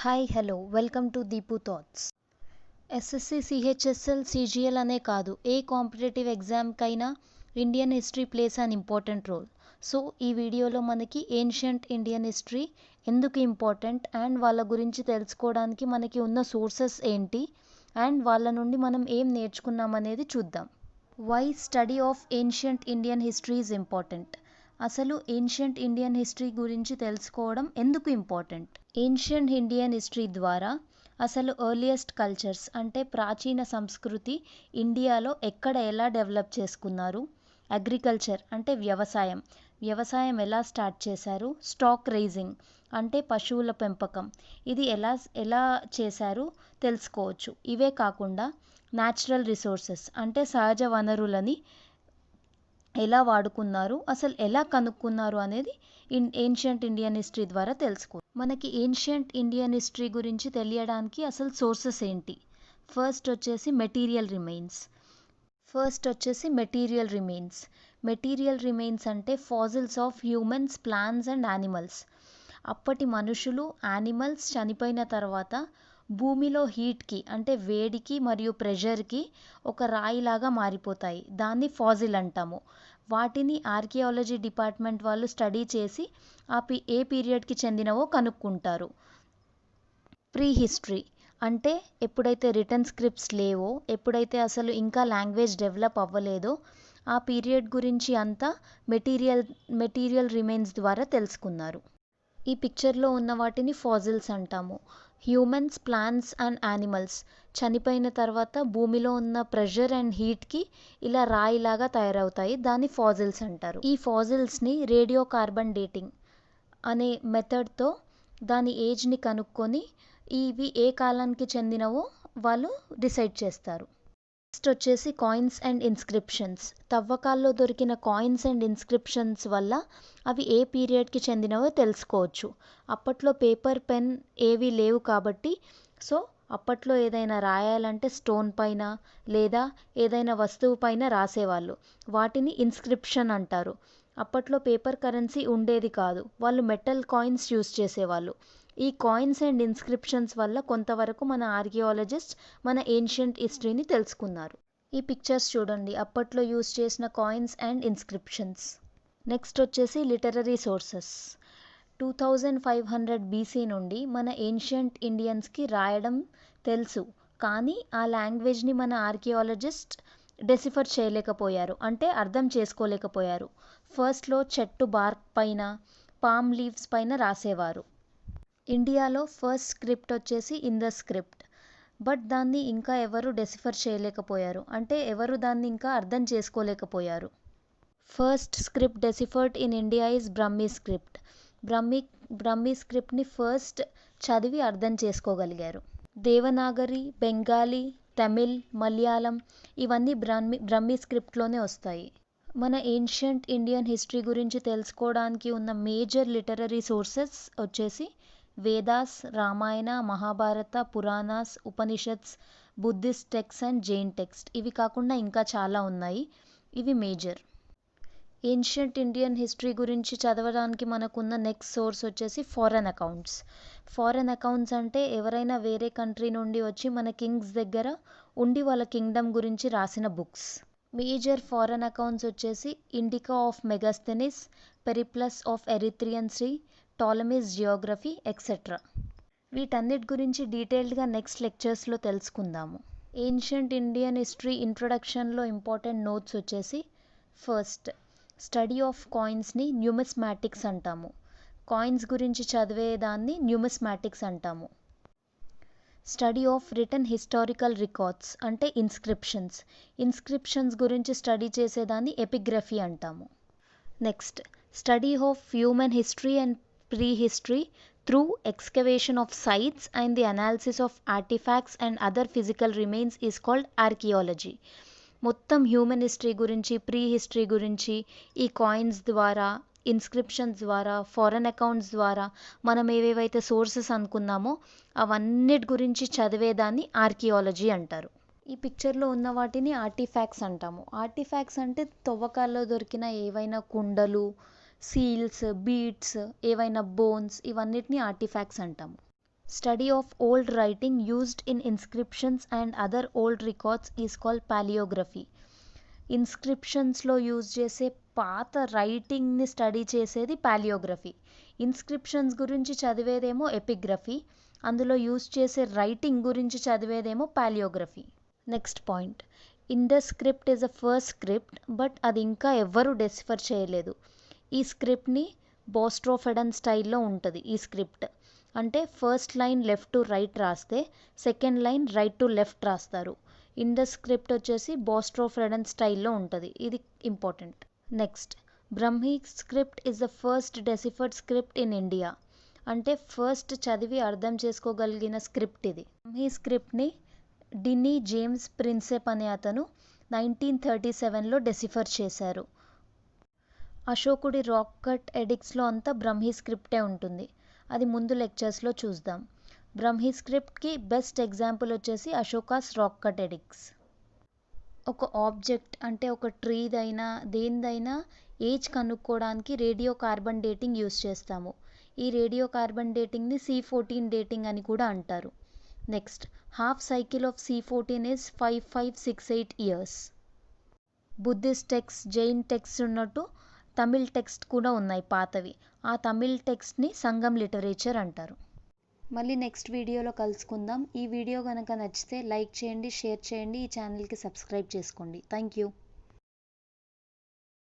Hi hello welcome to Deepu thoughts. SSC CHSL CGL అనే కాదు, ఏ కాంపిటేటివ్ ఎగ్జామ్కైనా Indian history plays an important role. So ఈ వీడియోలో మనకి ఏన్షియంట్ ఇండియన్ హిస్టరీ ఎందుకు ఇంపార్టెంట్ అండ్ వాళ్ళ గురించి తెలుసుకోవడానికి మనకి ఉన్న సోర్సెస్ ఏంటి అండ్ వాళ్ళ నుండి మనం ఏం నేర్చుకున్నాం అనేది చూద్దాం. Why study of ancient Indian history is important. అసలు ఏన్షియంట్ ఇండియన్ హిస్టరీ గురించి తెలుసుకోవడం ఎందుకు ఇంపార్టెంట్? ఏన్షియంట్ ఇండియన్ హిస్టరీ ద్వారా అసలు ఎర్లియస్ట్ కల్చర్స్ అంటే ప్రాచీన సంస్కృతి ఇండియాలో ఎక్కడ ఎలా డెవలప్ చేసుకున్నారు, అగ్రికల్చర్ అంటే వ్యవసాయం ఎలా స్టార్ట్ చేశారు, స్టాక్ రైజింగ్ అంటే పశువుల పెంపకం ఇది ఎలా చేశారు తెలుసుకోవచ్చు. ఇవే కాకుండా న్యాచురల్ రిసోర్సెస్ అంటే సహజ వనరులని ఎలా వాడుకున్నారు, అసలు ఎలా కనుక్కున్నారు అనేది ఏన్షియంట్ ఇండియన్ హిస్టరీ ద్వారా తెలుసుకో. మనకి ఏన్షియంట్ ఇండియన్ హిస్టరీ గురించి తెలియడానికి అసలు సోర్సెస్ ఏంటి? ఫస్ట్ వచ్చేసి మెటీరియల్ రిమైన్స్ అంటే fossils of humans, plants and animals. అప్పటి మనుషులు, యానిమల్స్ చనిపోయిన తర్వాత భూమిలో హీట్కి అంటే వేడికి మరియు ప్రెషర్కి ఒక రాయిలాగా మారిపోతాయి. దాన్ని ఫాజిల్ అంటాము. వాటిని ఆర్కియాలజీ డిపార్ట్మెంట్ వాళ్ళు స్టడీ చేసి ఏ పీరియడ్కి చెందినవో కనుక్కుంటారు. ప్రీ హిస్టరీ అంటే ఎప్పుడైతే రిటర్న్ స్క్రిప్ట్స్ లేవో, ఎప్పుడైతే అసలు ఇంకా లాంగ్వేజ్ డెవలప్ అవ్వలేదో ఆ పీరియడ్ గురించి అంతా మెటీరియల్ రిమైన్స్ ద్వారా తెలుసుకున్నారు. ఈ పిక్చర్లో ఉన్న వాటిని ఫాజిల్స్ అంటాము. హ్యూమన్స్, ప్లాంట్స్ అండ్ యానిమల్స్ చనిపోయిన తర్వాత భూమిలో ఉన్న ప్రెషర్ అండ్ హీట్కి ఇలా రాయిలాగా తయారవుతాయి. దాన్ని ఫాజిల్స్ అంటారు. ఈ ఫాజిల్స్ని రేడియో కార్బన్ డేటింగ్ అనే మెథడ్తో దాని ఏజ్ని కనుక్కొని ఇవి ఏ కాలానికి చెందినవో వాళ్ళు డిసైడ్ చేస్తారు. నెక్స్ట్ వచ్చేసి కాయిన్స్ అండ్ ఇన్స్క్రిప్షన్స్. తవ్వకాల్లో దొరికిన కాయిన్స్ అండ్ ఇన్స్క్రిప్షన్స్ వల్ల అవి ఏ పీరియడ్కి చెందినవో తెలుసుకోవచ్చు. అప్పట్లో పేపర్, పెన్ ఏవి లేవు కాబట్టి అప్పట్లో ఏదైనా రాయాలంటే స్టోన్ పైన లేదా ఏదైనా వస్తువు పైన రాసేవాళ్ళు. వాటిని ఇన్స్క్రిప్షన్ అంటారు. అప్పట్లో పేపర్ కరెన్సీ ఉండేది కాదు, వాళ్ళు మెటల్ కాయిన్స్ యూస్ చేసేవాళ్ళు. ఈ కాయిన్స్ అండ్ ఇన్స్క్రిప్షన్స్ వల్ల కొంతవరకు మన ఆర్కియాలజిస్ట్ మన ఏన్షియంట్ హిస్టరీని తెలుసుకున్నారు. ఈ పిక్చర్స్ చూడండి, అప్పట్లో యూస్ చేసిన కాయిన్స్ అండ్ ఇన్స్క్రిప్షన్స్. నెక్స్ట్ వచ్చేసి లిటరరీ సోర్సెస్. 2500 BC నుండి మన ఏన్షియంట్ ఇండియన్స్కి రాయడం తెలుసు, కానీ ఆ లాంగ్వేజ్ని మన ఆర్కియాలజిస్ట్ డెసిఫర్ చేయలేకపోయారు, అంటే అర్థం చేసుకోలేకపోయారు. ఫస్ట్లో చెట్టు బార్క్ పైన, పామ్ లీవ్స్ పైన రాసేవారు. ఇండియాలో ఫస్ట్ స్క్రిప్ట్ వచ్చేసి ఇందస్ స్క్రిప్ట్, బట్ దాన్ని ఇంకా ఎవరు డెసిఫర్ చేయలేకపోయారు, అంటే ఎవరు దాన్ని ఇంకా అర్థం చేసుకోలేకపోయారు. First script deciphered in India is Brahmi script. Brahmi స్క్రిప్ట్ని ఫస్ట్ చదివి అర్థం చేసుకోగలిగారు. దేవనాగరి, బెంగాలీ, తమిళ్, మలయాళం ఇవన్నీ బ్రహ్మీ స్క్రిప్ట్లోనే వస్తాయి. మన ఏన్షియంట్ ఇండియన్ హిస్టరీ గురించి తెలుసుకోవడానికి ఉన్న మేజర్ లిటరరీ సోర్సెస్ వచ్చేసి Vedas, Ramayana, Mahabharata, Puranas, Upanishads, Buddhist text and Jain text. ఇవి కాకుండా ఇంకా చాలా ఉన్నాయి, ఇవి మేజర్. ఏన్షియంట్ ఇండియన్ హిస్టరీ గురించి చదవడానికి మనకున్న నెక్స్ట్ సోర్స్ వచ్చేసి ఫారెన్ అకౌంట్స్ అంటే ఎవరైనా వేరే కంట్రీ నుండి వచ్చి మన కింగ్స్ దగ్గర ఉండి వాళ్ళ కింగ్డమ్ గురించి రాసిన బుక్స్. మేజర్ ఫారెన్ అకౌంట్స్ వచ్చేసి Indica of Megasthenes, Periplus of Erythraean Sea, Ptolemy's geography etcetera. వీటన్నిటి గురించి డీటెయిల్డ్గా నెక్స్ట్ లెక్చర్స్లో తెలుసుకుందాము. ఏన్షియంట్ ఇండియన్ హిస్టరీ ఇంట్రొడక్షన్లో ఇంపార్టెంట్ నోట్స్ వచ్చేసి ఫస్ట్, స్టడీ ఆఫ్ కాయిన్స్ని న్యూమిస్మాటిక్స్ అంటాము. కాయిన్స్ గురించి చదివేదాన్ని న్యూమిస్మాటిక్స్ అంటాము. Study of written historical records అంటే ఇన్స్క్రిప్షన్స్ గురించి స్టడీ చేసేదాన్ని ఎపిగ్రఫీ అంటాము. Next, study of human history and prehistory through excavation of sites and the analysis of artefacts and other physical remains is called archaeology. మొత్తం human history గురించి, pre history గురించి ఈ coins ద్వారా, inscriptions ద్వారా, foreign accounts ద్వారా మనం ఏవేవైతే sources అనుకున్నామో అవన్నిటి గురించి చదివేదాన్ని ఆర్కియాలజీ అంటారు. ఈ పిక్చర్లో ఉన్న వాటిని ఆర్టిఫాక్ట్స్ అంటాము. ఆర్టిఫాక్ట్స్ అంటే తవ్వకాల్లో దొరికిన ఏవైనా కుండలు, సీల్స్, బీడ్స్, ఏవైనా బోన్స్, ఇవన్నిటిని ఆర్టిఫాక్ట్స్ అంటాము. Study of old writing used in inscriptions and other old records is called paleography. ఇన్స్క్రిప్షన్స్లో యూజ్ చేసే పాత రైటింగ్ని స్టడీ చేసేది పాలియోగ్రఫీ. ఇన్స్క్రిప్షన్స్ గురించి చదివేదేమో ఎపిగ్రఫీ, అందులో యూజ్ చేసే రైటింగ్ గురించి చదివేదేమో paleography. Next point, Indus script is a first script, but అది ఇంకా ఎవ్వరూ డెసిఫర్ చేయలేదు. ఈ స్క్రిప్ట్ని బోస్ట్రోఫెడన్ స్టైల్లో ఉంటుంది. ఈ స్క్రిప్ట్ అంటే first line left to right రాస్తే second line right to left రాస్తారు. ఇండస్ స్క్రిప్ట్ వచ్చేసి బోస్ట్రోఫెడన్ స్టైల్లో ఉంటుంది. ఇది important. Next, Brahmi script is the first deciphered script in India. అంటే ఫస్ట్ చదివి అర్థం చేసుకోగలిగిన స్క్రిప్ట్ ఇది. బ్రహ్మీ స్క్రిప్ట్ని డినీ జేమ్స్ ప్రిన్సెప్ అనే అతను 1937లో డెసిఫర్ చేశారు. అశోకుడి రాక్ కట్ ఎడిక్ట్స్లో అంతా బ్రహ్మీ స్క్రిప్టే ఉంటుంది. అది ముందు లెక్చర్స్లో చూద్దాం. బ్రహ్మీ స్క్రిప్ట్కి బెస్ట్ ఎగ్జాంపుల్ వచ్చేసి అశోకాస్ రాక్ కట్ ఎడిక్ట్స్. ఒక ఆబ్జెక్ట్ అంటే ఒక ట్రీదైనా దేనిదైనా ఏజ్ కనుక్కోవడానికి రేడియో కార్బన్ డేటింగ్ యూస్ చేస్తాము. ఈ రేడియో కార్బన్ డేటింగ్ని C14 డేటింగ్ అని కూడా అంటారు. Next, half cycle of C14 is 5568 years. Buddhist text, Jain text ఉన్నట్టు తమిళ్ టెక్స్ట్ కూడా ఉన్నాయి పాతవి. ఆ తమిళ్ టెక్స్ట్ని సంగం లిటరేచర్ అంటారు. మళ్ళీ నెక్స్ట్ వీడియోలో కలుసుకుందాం. ఈ వీడియో కనుక నచ్చితే లైక్ చేయండి, షేర్ చేయండి, ఈ ఛానల్కి సబ్స్క్రైబ్ చేసుకోండి. Thank you.